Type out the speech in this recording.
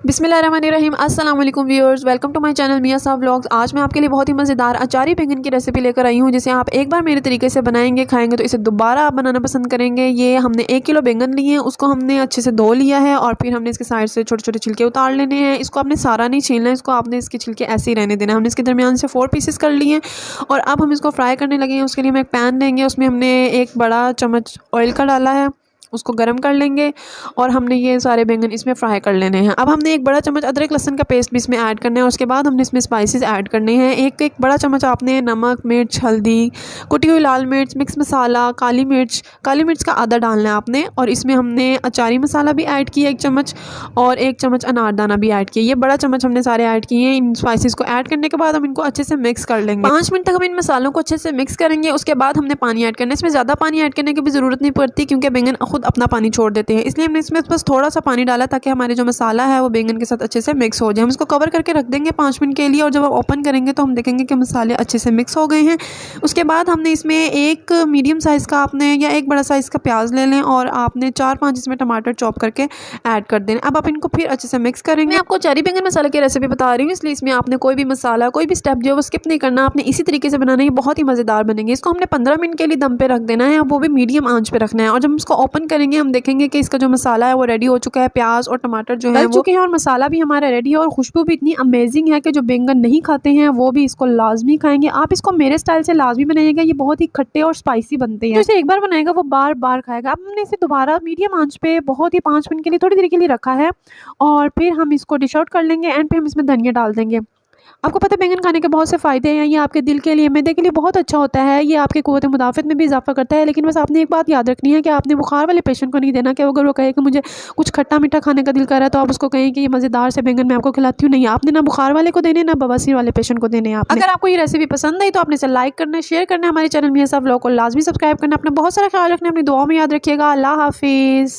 बिस्मिल्लाहिर्रहमानिर्रहीम। अस्सलाम वालेकुम viewers, welcome to my channel Miyan Sahab vlogs. आज मैं आपके लिए बहुत ही मज़ेदार अचारी बैंगन की रेसिपी लेकर आई हूं, जिसे आप एक बार मेरे तरीके से बनाएंगे, खाएंगे तो इसे दोबारा आप बनाना पसंद करेंगे। ये हमने 1 किलो बैंगन लिए हैं, उसको हमने अच्छे से धो लिया है और फिर हमने इसके साइड से छोटे छोटे छिलके उतार लेने हैं। इसको आपने सारा नहीं छीलना है, इसको आपने इसके छिलके ऐसे ही रहने देना है। हमने इसके दरमियान से 4 पीसेस कर लिए हैं और अब हम इसको फ्राई करने लगे हैं। उसके लिए हम एक पैन लेंगे, उसमें हमने 1 बड़ा चम्मच ऑयल का डाला है, उसको गर्म कर लेंगे और हमने ये सारे बैंगन इसमें फ्राई कर लेने हैं। अब हमने 1 बड़ा चम्मच अदरक लहसुन का पेस्ट भी इसमें ऐड करना है। उसके बाद हमने इसमें स्पाइसेस ऐड करने हैं। एक बड़ा चम्मच आपने नमक, मिर्च, हल्दी, कुटी हुई लाल मिर्च, मिक्स मसाला, काली मिर्च का आधा डालना है आपने। और इसमें हमने अचारी मसाला भी ऐड किया 1 चम्मच और 1 चम्मच अनारदाना भी ऐड किया। ये बड़ा चम्मच हमने सारे ऐड किए हैं। इन स्पाइसेस को ऐड करने के बाद हम इनको अच्छे से मिक्स कर लेंगे। 5 मिनट तक हम इन मसालों को अच्छे से मिक्स करेंगे। उसके बाद हमने पानी ऐड करना है। इसमें ज़्यादा पानी ऐड करने की भी ज़रूरत नहीं पड़ती, क्योंकि बैंगन अपना पानी छोड़ देते हैं, इसलिए हमने इसमें बस थोड़ा सा पानी डाला ताकि हमारे जो मसाला है वो बैंगन के साथ अच्छे से मिक्स हो जाए। हम इसको कवर करके रख देंगे 5 मिनट के लिए और जब आप ओपन करेंगे तो हम देखेंगे कि मसाले अच्छे से मिक्स हो गए हैं। उसके बाद हमने इसमें 1 मीडियम साइज़ का आपने या 1 बड़ा साइज़ का प्याज ले लें और आपने 4-5 इसमें टमाटर चॉप करके ऐड कर दें। अब आप इनको फिर अच्छे से मिक्स करेंगे। मैं आपको अचारी बैंगन मसाले की रेसिपी बता रही हूँ, इसलिए इसमें आपने कोई भी मसाला, कोई भी स्टेप जो है वो स्किप नहीं करना। आपने इसी तरीके से बनाना है, ये बहुत ही मज़ेदार बनेंगे। इसको हमने 15 मिनट के लिए दम पे रख देना है, वो भी मीडियम आंच पे रखना है। और जब इसको ओपन करेंगे हम देखेंगे कि इसका जो मसाला है वो रेडी हो चुका है। प्याज और टमाटर जो है वो चुके हैं और मसाला भी हमारा रेडी है और खुशबू भी इतनी अमेजिंग है कि जो बैंगन नहीं खाते हैं वो भी इसको लाजमी खाएंगे। आप इसको मेरे स्टाइल से लाजमी बनाइएगा, ये बहुत ही खट्टे और स्पाइसी बनते हैं। इसे एक बार बनाएगा वो बार बार खाएगा। अब हमने इसे दोबारा मीडियम आंच पे बहुत ही 5 मिनट के लिए, थोड़ी देर के लिए रखा है और फिर हम इसको डिश आउट कर लेंगे। एंड पे हम इसमें धनिया डाल देंगे। आपको पता है बैंगन खाने के बहुत से फ़ायदे हैं। ये आपके दिल के लिए, मैदे के लिए बहुत अच्छा होता है। ये आपके क़ुव्वत मुदाफ़त में भी इजाफ़ा करता है। लेकिन बस आपने एक बात याद रखनी है कि आपने बुखार वाले पेशेंट को नहीं देना कि अगर वो कहे कि मुझे कुछ खट्टा मीठा खाने का दिल कर रहा है तो आप उसको कहें कि ये मज़ेदार से बैंगन मैं आपको खिलाती हूँ। नहीं, आपने ना बुखार वाले को देने, ना बवासीर वाले पेशेंट को देने। आप अगर आपको ये रेसिपी पसंद आई तो आपने इसे लाइक करना है, शेयर करना है। हमारे चैनल मियां साहब व्लॉग को लाजमी सब्सक्राइब करना। अपना बहुत सारा ख्याल रखना, अपनी दुआओं में याद रखिएगा। अल्लाह हाफिज़।